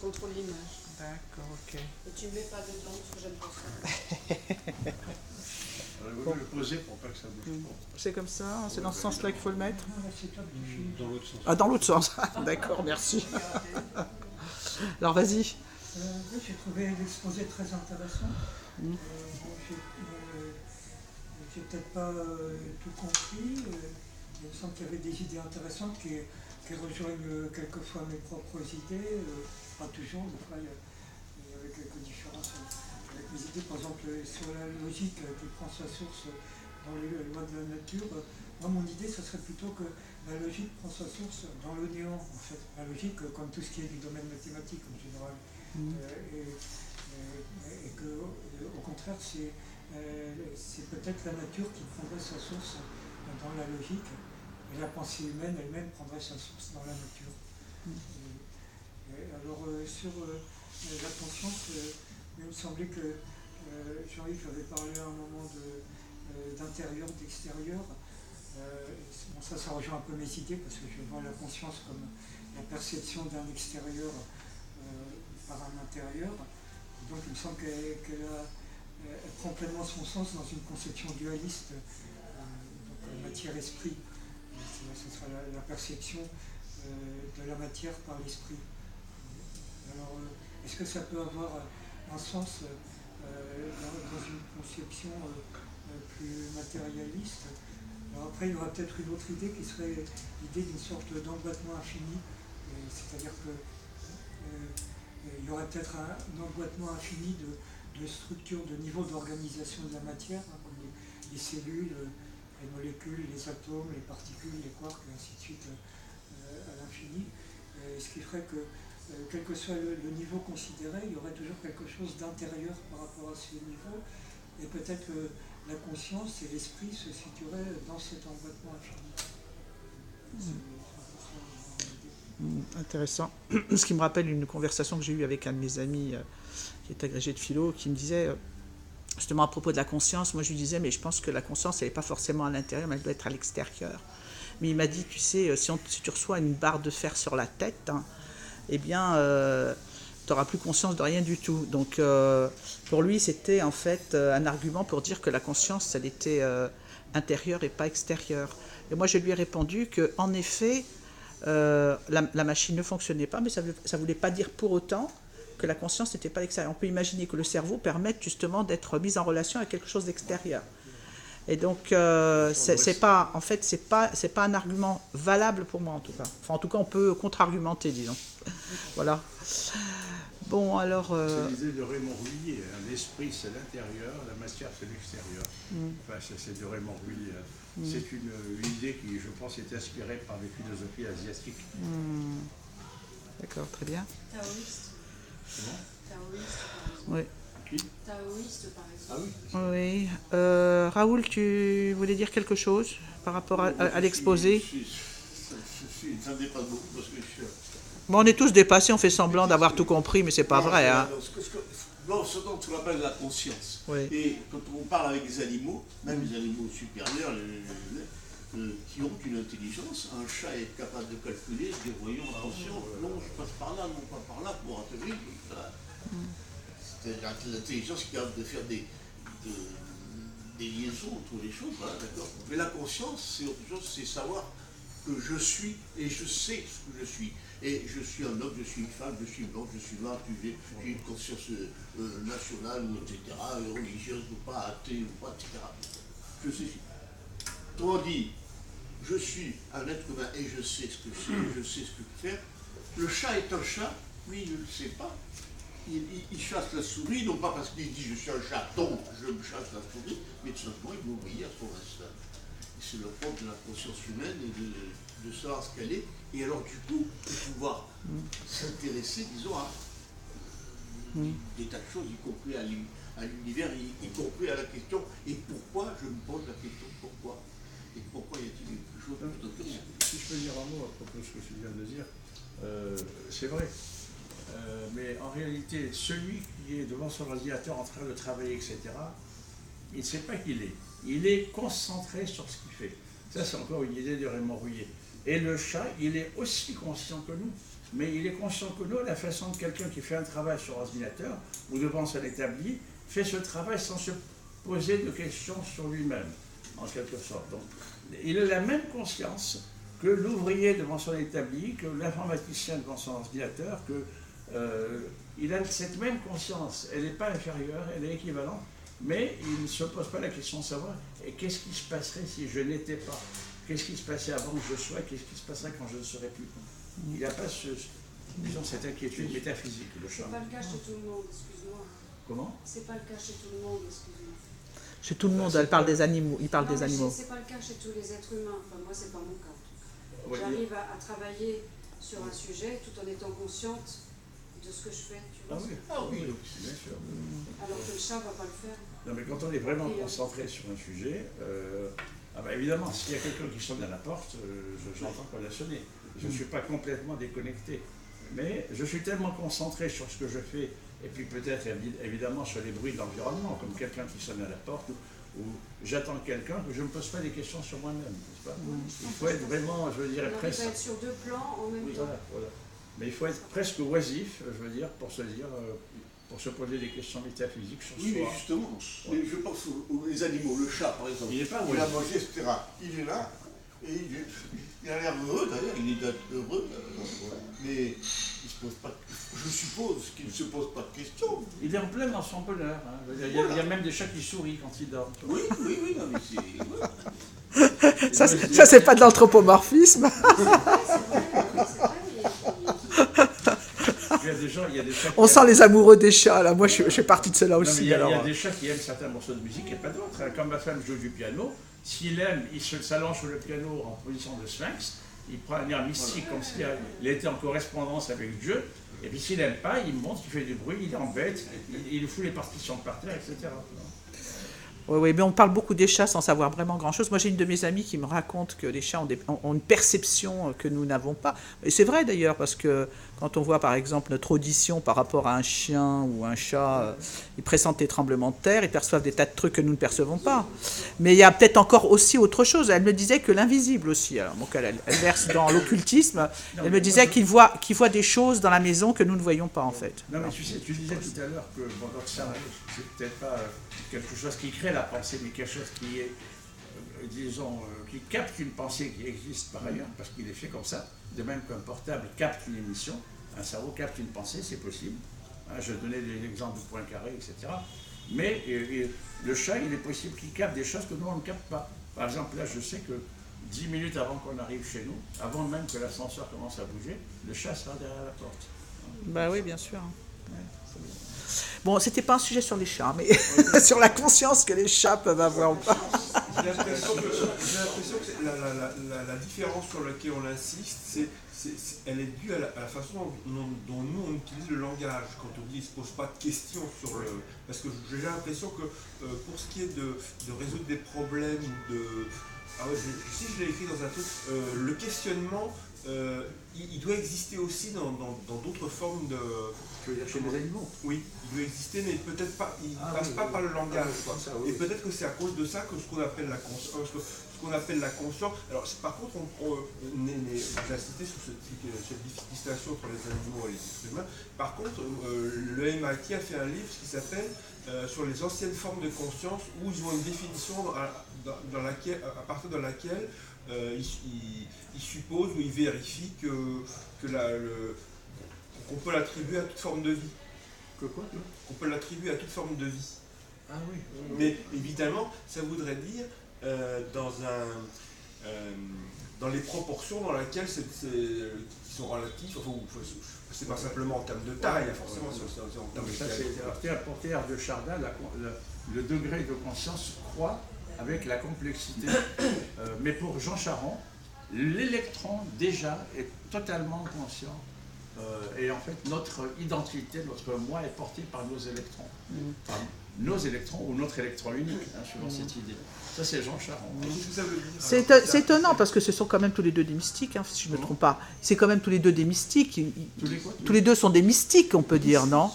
contrôle l'image. D'accord, ok. Et tu ne mets pas dedans parce que j'aime pas ça. Il vaut mieux le poser pour pas que ça bouge trop. C'est comme ça, c'est dans ce sens-là qu'il faut le mettre? Dans l'autre sens. Ah, dans l'autre sens. D'accord, merci. Alors, vas-y. Oui, j'ai trouvé l'exposé très intéressant. Bon, j'ai peut-être pas tout compris. Il me semble qu'il y avait des idées intéressantes qui rejoignent quelquefois mes propres idées. Pas toujours, des fois il y avait quelques différences avec mes idées. Par exemple, sur la logique qui prend sa source dans les lois de la nature, moi mon idée, ce serait plutôt que la logique prend sa source dans le néant, en fait. La logique, comme tout ce qui est du domaine mathématique en général. Et que, au contraire, c'est peut-être la nature qui prendrait sa source dans la logique, et la pensée humaine elle-même prendrait sa source dans la nature. Alors, sur la conscience, il me semblait que Jean-Yves avait parlé à un moment d'intérieur, d'extérieur. Bon, ça rejoint un peu mes idées, parce que je vois la conscience comme la perception d'un extérieur par un intérieur. Donc il me semble qu'elle prend pleinement son sens dans une conception dualiste, donc matière-esprit. Ce sera la perception de la matière par l'esprit. Alors, est-ce que ça peut avoir un sens dans une conception plus matérialiste? Alors après, il y aura peut-être une autre idée qui serait l'idée d'une sorte d'emboîtement infini, c'est-à-dire que il y aurait peut-être un emboîtement infini de structures, de niveaux d'organisation de la matière, hein, comme les cellules, les molécules, les atomes, les particules, les quarks, et ainsi de suite à l'infini. Ce qui ferait que, quel que soit le niveau considéré, il y aurait toujours quelque chose d'intérieur par rapport à ce niveau, et peut-être que la conscience et l'esprit se situeraient dans cet emboîtement infini. Intéressant. Ce qui me rappelle une conversation que j'ai eue avec un de mes amis qui est agrégé de philo, qui me disait, justement à propos de la conscience, moi je lui disais, mais je pense que la conscience, elle n'est pas forcément à l'intérieur, mais elle doit être à l'extérieur. Mais il m'a dit, tu sais, si tu reçois une barre de fer sur la tête, hein, eh bien, tu n'auras plus conscience de rien du tout. Donc, pour lui, c'était en fait un argument pour dire que la conscience, elle était intérieure et pas extérieure. Et moi, je lui ai répondu qu'en effet, la machine ne fonctionnait pas, mais ça ne voulait pas dire pour autant que la conscience n'était pas à l'extérieur. On peut imaginer que le cerveau permette justement d'être mis en relation avec quelque chose d'extérieur. Et donc, c'est pas un argument valable pour moi en tout cas. Enfin, en tout cas, on peut contre-argumenter, disons. Voilà. Bon, alors. C'est l'idée de Raymond Rullier. Hein. L'esprit, c'est l'intérieur, la matière, c'est l'extérieur. Enfin, c'est de Raymond Rullier. Hein. C'est une idée qui, je pense, est inspirée par les philosophies asiatiques. D'accord, très bien. Taoïste. Comment ? Taoïste, par exemple. Oui. Qui ? Taoïste, par exemple. Ah oui. Oui. Raoul, tu voulais dire quelque chose par rapport à l'exposé ? Ça ne dépasse beaucoup parce que je suis... Bon, on est tous dépassés, on fait semblant d'avoir tout compris, mais c'est pas vrai. Hein. Non, ce dont on appelle la conscience. Oui. Et quand on parle avec les animaux, même les animaux supérieurs, qui ont une intelligence, un chat est capable de calculer, de dire voyons, attention, non, je passe par là, non pas par là, pour atterrir. C'est l'intelligence qui est capable de faire des liaisons entre les choses, voilà, d'accord. Mais la conscience, c'est autre chose, c'est savoir que je suis et je sais ce que je suis. Et je suis un homme, je suis une femme, je suis blanc, je suis noir, j'ai une conscience nationale, etc., religieuse ou pas, athée ou pas, etc. Je sais. Autrement dit, je suis un être humain et je sais ce que je sais, je sais ce que faire. Le chat est un chat, lui il ne le sait pas. Il chasse la souris, non pas parce qu'il dit je suis un chat, donc je me chasse la souris, mais tout simplement il m'obéit à son instinct. C'est le propre de la conscience humaine et de savoir ce qu'elle est, et alors du coup, de pouvoir s'intéresser, disons, à des tas de choses, y compris à l'univers, y compris à la question, et pourquoi je me pose la question, pourquoi ? Et pourquoi y a-t-il quelque chose de rien ? Si je peux dire un mot à propos de ce que tu viens de dire, c'est vrai. Mais en réalité, celui qui est devant son ordinateur en train de travailler, etc., il ne sait pas qui il est. Il est concentré sur ce qu'il fait. Ça, c'est encore une idée de Raymond Rullier. Et le chat, il est aussi conscient que nous. mais il est conscient que nous, la façon de quelqu'un qui fait un travail sur ordinateur ou devant son établi, fait ce travail sans se poser de questions sur lui-même, en quelque sorte. Donc, il a la même conscience que l'ouvrier devant son établi, que l'informaticien devant son ordinateur, il a cette même conscience. Elle n'est pas inférieure, elle est équivalente, mais il ne se pose pas la question de savoir qu'est-ce qui se passerait si je n'étais pas, qu'est-ce qui se passait avant que je sois, qu'est-ce qui se passerait quand je ne serais plus. Il n'a pas cette inquiétude métaphysique, le chat. C'est pas le cas chez tout le monde, excuse-moi. Comment? C'est pas le cas chez tout le monde, excuse-moi. Chez tout le monde, elle parle des animaux. Il parle des animaux. C'est pas le cas chez tous les êtres humains. Enfin, moi, c'est pas mon cas. En tout cas. Ouais, J'arrive à travailler sur un sujet tout en étant consciente de ce que je fais. Tu vois. Oui, bien sûr. Alors que le chat va pas le faire. Non, mais quand on est vraiment concentré sur un sujet, évidemment, s'il y a quelqu'un qui sonne à la porte, j'entends qu'on a sonné. Je ne suis pas complètement déconnecté. Mais je suis tellement concentré sur ce que je fais, et puis peut-être évidemment sur les bruits de l'environnement, comme quelqu'un qui sonne à la porte, ou j'attends quelqu'un, que je ne me pose pas des questions sur moi-même. N'est-ce pas? Il faut être vraiment, je veux dire, presque... Il faut être sur deux plans en même temps. Voilà. Mais il faut être presque oisif, je veux dire, pour se dire... pour se poser des questions métaphysiques sur soi. Oui, mais justement, je pense aux animaux, le chat par exemple, il a mangé, etc. Il est là, et il a l'air heureux d'ailleurs, il est heureux, mais il se pose pas, je suppose qu'il ne se pose pas de questions. Il est en plein dans son bonheur. Hein. Il y a même des chats qui sourient quand ils dorment. Oui, non, mais c'est... Ça c'est pas de l'anthropomorphisme. Il y a des chats On sent les amoureux des chats, là. Moi, je fais partie de ceux-là aussi. Il y a des chats qui aiment certains morceaux de musique et pas d'autres. Hein. Comme ma femme joue du piano, s'il aime, il s'allonge sur le piano en position de sphinx, il prend un air mystique comme s'il était en correspondance avec Dieu, et puis s'il n'aime pas, il monte, il fait du bruit, il embête, il fout les partitions par terre, etc. Oui, mais on parle beaucoup des chats sans savoir vraiment grand-chose. Moi, j'ai une de mes amies qui me raconte que les chats ont une perception que nous n'avons pas. Et c'est vrai d'ailleurs, parce que quand on voit par exemple notre audition par rapport à un chien ou un chat, ils pressentent les tremblements de terre, ils perçoivent des tas de trucs que nous ne percevons pas. Mais il y a peut-être encore aussi autre chose. Elle me disait que l'invisible aussi. Alors, donc elle verse dans l'occultisme. Elle me disait qu'il voit des choses dans la maison que nous ne voyons pas en fait. Non, mais tu sais, tu disais tout à l'heure que notre cerveau, c'est peut-être pas quelque chose qui crée la pensée, mais quelque chose qui est, disons, qui capte une pensée qui existe par ailleurs, parce qu'il est fait comme ça. De même qu'un portable capte une émission, un cerveau capte une pensée, c'est possible. Hein, je donnais des exemples de points carrés, etc. Mais le chat, il est possible qu'il capte des choses que nous, on ne capte pas. Par exemple, là, je sais que 10 minutes avant qu'on arrive chez nous, avant même que l'ascenseur commence à bouger, le chat sera derrière la porte. Bah oui, bien sûr. Ouais. Bon, c'était pas un sujet sur les chats, mais sur la conscience que les chats peuvent avoir ou pas. J'ai l'impression que la différence sur laquelle on insiste, elle est due à la façon dont nous on utilise le langage. Quand on dit qu'il ne se pose pas de questions sur le... Parce que j'ai l'impression que pour ce qui est de résoudre des problèmes ou de... Ah ouais, si je l'ai écrit dans un truc, le questionnement, il doit exister aussi dans d'autres formes de... Tu veux dire chez les animaux? Oui, il doit exister, mais peut-être pas, il ne passe pas par le langage. Et peut-être que c'est à cause de ça que ce qu'on appelle la conscience, alors par contre, j'ai insisté sur cette distinction entre les animaux et les êtres humains. Par contre, le MIT a fait un livre qui s'appelle sur les anciennes formes de conscience, où ils ont une définition à partir de laquelle ils supposent ou ils vérifient qu'on peut l'attribuer à toute forme de vie. Qu'on peut l'attribuer à toute forme de vie. Ah oui. Mais évidemment, ça voudrait dire dans les proportions dans lesquelles qui sont relatives, c'est pas simplement en termes de taille, forcément, c'est en termes de taille. Pour Théard de Chardin, le degré de conscience croît avec la complexité. Mais pour Jean Charron, l'électron déjà est totalement conscient. Et en fait, notre identité, notre moi est porté par nos électrons. Enfin, nos électrons ou notre électron unique, suivant cette idée. Ça, c'est Jean Charron. Qu'est-ce que ça veut dire? C'est étonnant parce que ce sont quand même tous les deux des mystiques, hein, si je ne me trompe pas. C'est quand même tous les deux des mystiques. Tous les deux sont des mystiques, on peut dire, non?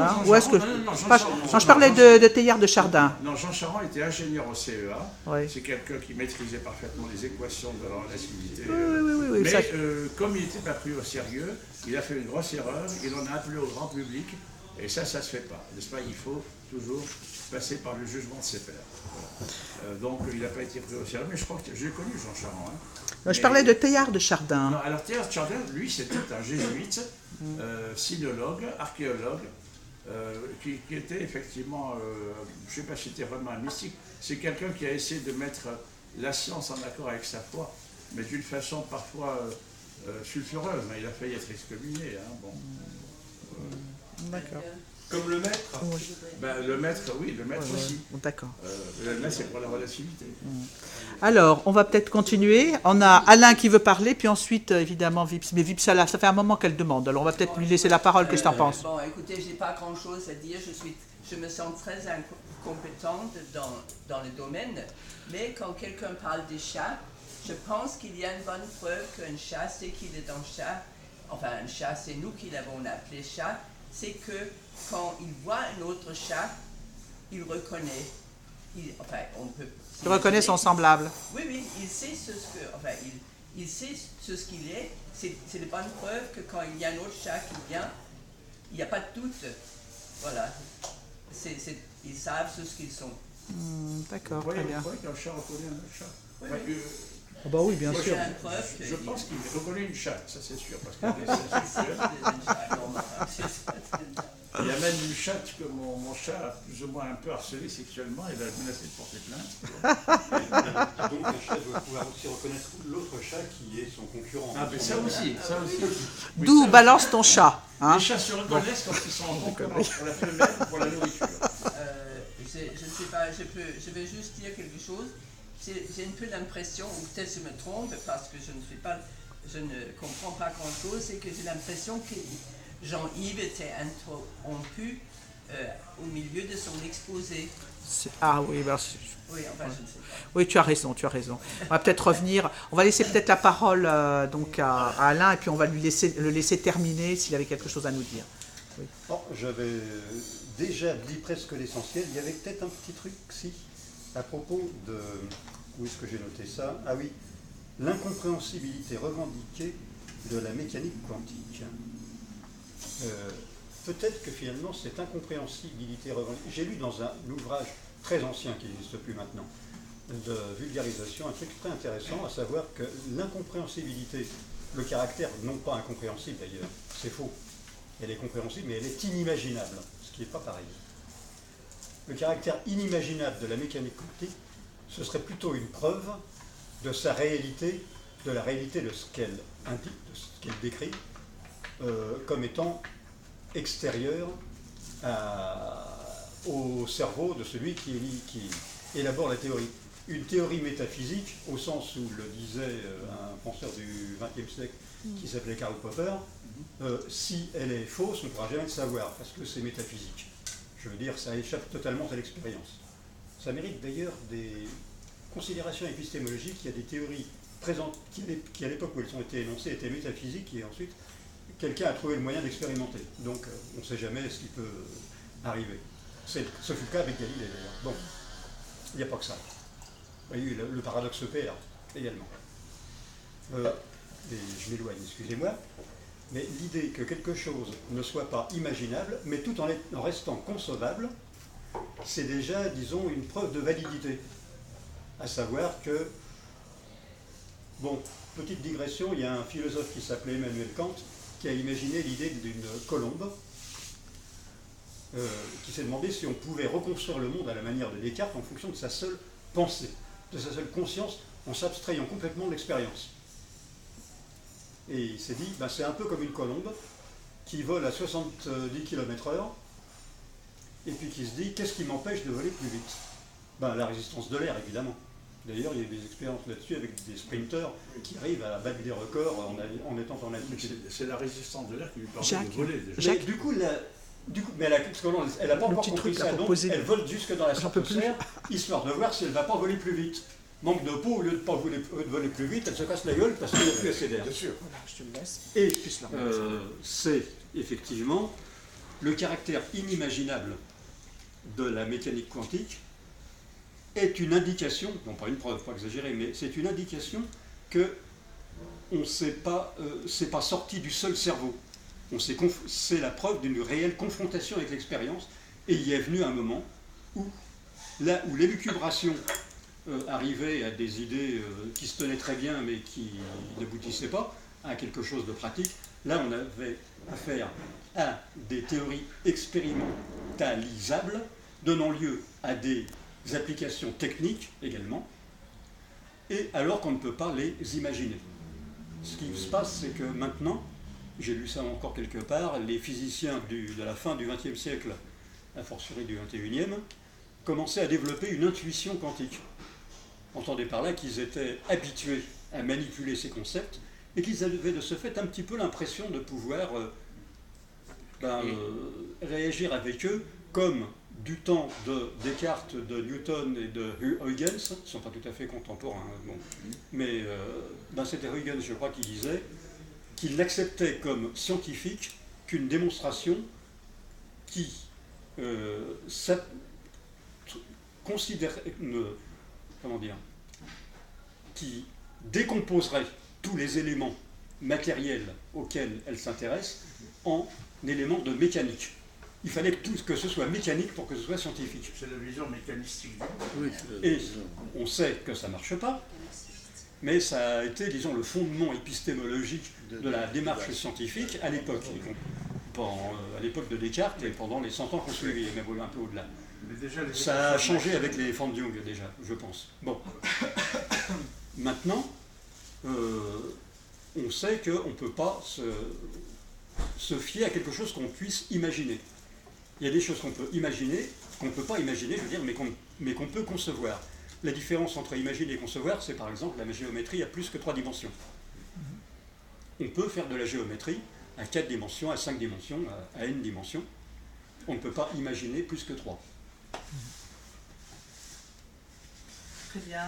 Hein, Jean ou est-ce que... Charand, non, Jean Pas- Charand, non, je parlais de Teilhard de Chardin. Non, Jean Charand était ingénieur au CEA. Oui. C'est quelqu'un qui maîtrisait parfaitement les équations de la relativité. Oui, Mais ça- comme il n'était pas pris au sérieux, il a fait une grosse erreur. Il en a appelé au grand public. Et ça se fait pas. N'est-ce pas? Il faut toujours passer par le jugement de ses pairs. Voilà. Donc il n'a pas été pris au sérieux. Mais je crois que j'ai connu Jean Charand. Hein. Je parlais de Teilhard de Chardin. Non, alors Teilhard de Chardin, lui, c'était un jésuite, sinologue, archéologue, qui était effectivement, je ne sais pas si c'était vraiment un mystique, c'est quelqu'un qui a essayé de mettre la science en accord avec sa foi, mais d'une façon parfois sulfureuse. Il a failli être excommunié. Hein, bon. D'accord. Comme le maître. Ben, le maître, oui, le maître aussi. D'accord. Le maître, c'est pour la relativité. Alors, on va peut-être continuer. On a Alain qui veut parler, puis ensuite, évidemment, Vips. Mais Vips, ça fait un moment qu'elle demande. Alors, on va peut-être lui laisser la parole. Qu'est-ce que tu en penses? Bon, écoutez, je n'ai pas grand-chose à dire. Je me sens très incompétente dans le domaine. Mais quand quelqu'un parle des chats, je pense qu'il y a une bonne preuve qu'un chat, c'est qu'il est un chat. Enfin, un chat, c'est nous qui l'avons appelé chat. C'est que quand il voit un autre chat, il reconnaît. On peut. Tu reconnais son semblable. Oui, oui, il sait il sait ce qu'il est. C'est de bonne preuve que quand il y a un autre chat qui vient, il n'y a pas de doute. Voilà. Ils savent ce qu'ils sont. D'accord, Vous très bien. voyez qu'un chat reconnaît un autre chat? Oui, Ouais, oui. Ah bah oui, bien Moi, sûr. j'ai une preuve que Je pense qu'il reconnaît une chatte, ça c'est sûr. Parce c'est un chat normal. il y a même une chatte que mon chat a plus ou moins un peu harcelé sexuellement, il a menacé de porter plainte. Donc un chat doit pouvoir aussi reconnaître l'autre chat qui est son concurrent. Ah, mais ça aussi, ça aussi. Oui, D'où ça, balance ton chat. Hein? les chats se reconnaissent quand ils sont en concurrence pour la femelle ou pour la nourriture. Je ne sais pas, je vais juste dire quelque chose. J'ai un peu l'impression, ou peut-être je me trompe parce que je ne comprends pas grand-chose, c'est que j'ai l'impression que Jean-Yves était interrompu au milieu de son exposé. Ah oui, bah, Oui, enfin, je ne sais pas. oui, tu as raison, tu as raison. On va peut-être revenir. On va laisser peut-être la parole donc à Alain et puis on va le laisser terminer s'il avait quelque chose à nous dire. Oui. Bon, j'avais déjà dit presque l'essentiel. Il y avait peut-être un petit truc, si, à propos de... Où est-ce que j'ai noté ça? Ah oui, l'incompréhensibilité revendiquée de la mécanique quantique. Peut-être que finalement, cette incompréhensibilité revendiquée... J'ai lu dans un ouvrage très ancien qui n'existe plus maintenant, de vulgarisation, un truc très intéressant, à savoir que l'incompréhensibilité, le caractère non pas incompréhensible d'ailleurs, c'est faux, elle est compréhensible, mais elle est inimaginable, ce qui n'est pas pareil. Le caractère inimaginable de la mécanique quantique, ce serait plutôt une preuve de sa réalité, de la réalité de ce qu'elle indique, de ce qu'elle décrit, comme étant extérieur au cerveau de celui qui élabore la théorie. Une théorie métaphysique, au sens où le disait un penseur du XXe siècle qui s'appelait Karl Popper, si elle est fausse, on ne pourra jamais le savoir, parce que c'est métaphysique. Je veux dire, ça échappe totalement à l'expérience. Ça mérite d'ailleurs des considérations épistémologiques. Il y a des théories présentes qui à l'époque où elles ont été énoncées, étaient métaphysiques, et ensuite, quelqu'un a trouvé le moyen d'expérimenter. Donc, on ne sait jamais ce qui peut arriver. Ce fut le cas avec Galilée, d'ailleurs. Bon, il n'y a pas que ça. Vous voyez, le paradoxe père, également. Et je m'éloigne, excusez-moi. Mais l'idée que quelque chose ne soit pas imaginable, mais tout en restant concevable, c'est déjà, disons, une preuve de validité. À savoir que, bon, petite digression, il y a un philosophe qui s'appelait Emmanuel Kant, qui a imaginé l'idée d'une colombe, qui s'est demandé si on pouvait reconstruire le monde à la manière de Descartes en fonction de sa seule pensée, de sa seule conscience, en s'abstrayant complètement de l'expérience. Et il s'est dit, ben, c'est un peu comme une colombe qui vole à 70 km/h et puis qui se dit, qu'est-ce qui m'empêche de voler plus vite? Ben, la résistance de l'air, évidemment. D'ailleurs, il y a eu des expériences là-dessus avec des sprinteurs qui arrivent à battre des records en étant en altitude. C'est la résistance de l'air qui lui permet Jacques, de voler déjà. Jacques. Mais mais elle n'a pas encore petit compris truc, ça, là, pour donc poser. elle vole jusque dans la J'en peux plus. stratosphère, histoire de voir si elle ne va pas voler plus vite. Manque de peau, au lieu de pas voler plus vite, elle se casse la gueule parce qu'il n'y a plus assez d'air. Bien sûr. Voilà, je te le laisse. Et Plus là. c'est effectivement le caractère inimaginable de la mécanique quantique est une indication, non pas une preuve, pas exagérée, mais c'est une indication que c'est pas sorti du seul cerveau. C'est la preuve d'une réelle confrontation avec l'expérience, et il y est venu un moment où, là où l'élucubration arrivait à des idées qui se tenaient très bien mais qui n'aboutissaient pas à quelque chose de pratique, là on avait affaire à des théories expérimentalisables, donnant lieu à des applications techniques également, et alors qu'on ne peut pas les imaginer. Ce qui se passe, c'est que maintenant, j'ai lu ça encore quelque part, les physiciens de la fin du XXe siècle, a fortiori du XXIe, commençaient à développer une intuition quantique. Entendez par là qu'ils étaient habitués à manipuler ces concepts et qu'ils avaient de ce fait un petit peu l'impression de pouvoir réagir avec eux comme du temps de Descartes, de Newton et de Huygens, ils ne sont pas tout à fait contemporains, bon. Mais c'était Huygens, je crois, qui disait qu'il n'acceptait comme scientifique qu'une démonstration qui qui décomposerait tous les éléments matériels auxquels elle s'intéresse en éléments de mécanique. Il fallait que ce soit mécanique pour que ce soit scientifique. C'est la vision mécanistique du monde. Et on sait que ça ne marche pas, mais ça a été, disons, le fondement épistémologique de la démarche scientifique à l'époque. À l'époque de Descartes et pendant les 100 ans qu'on suivit, et même un peu au-delà. Ça a changé avec les Van Jung déjà, je pense. Bon. Maintenant, on sait qu'on ne peut pas se fier à quelque chose qu'on puisse imaginer. Il y a des choses qu'on peut imaginer, qu'on ne peut pas imaginer, je veux dire, mais qu'on peut concevoir. La différence entre imaginer et concevoir, c'est par exemple la géométrie à plus que 3 dimensions. On peut faire de la géométrie à 4 dimensions, à 5 dimensions, à n dimensions. On ne peut pas imaginer plus que 3. Très bien.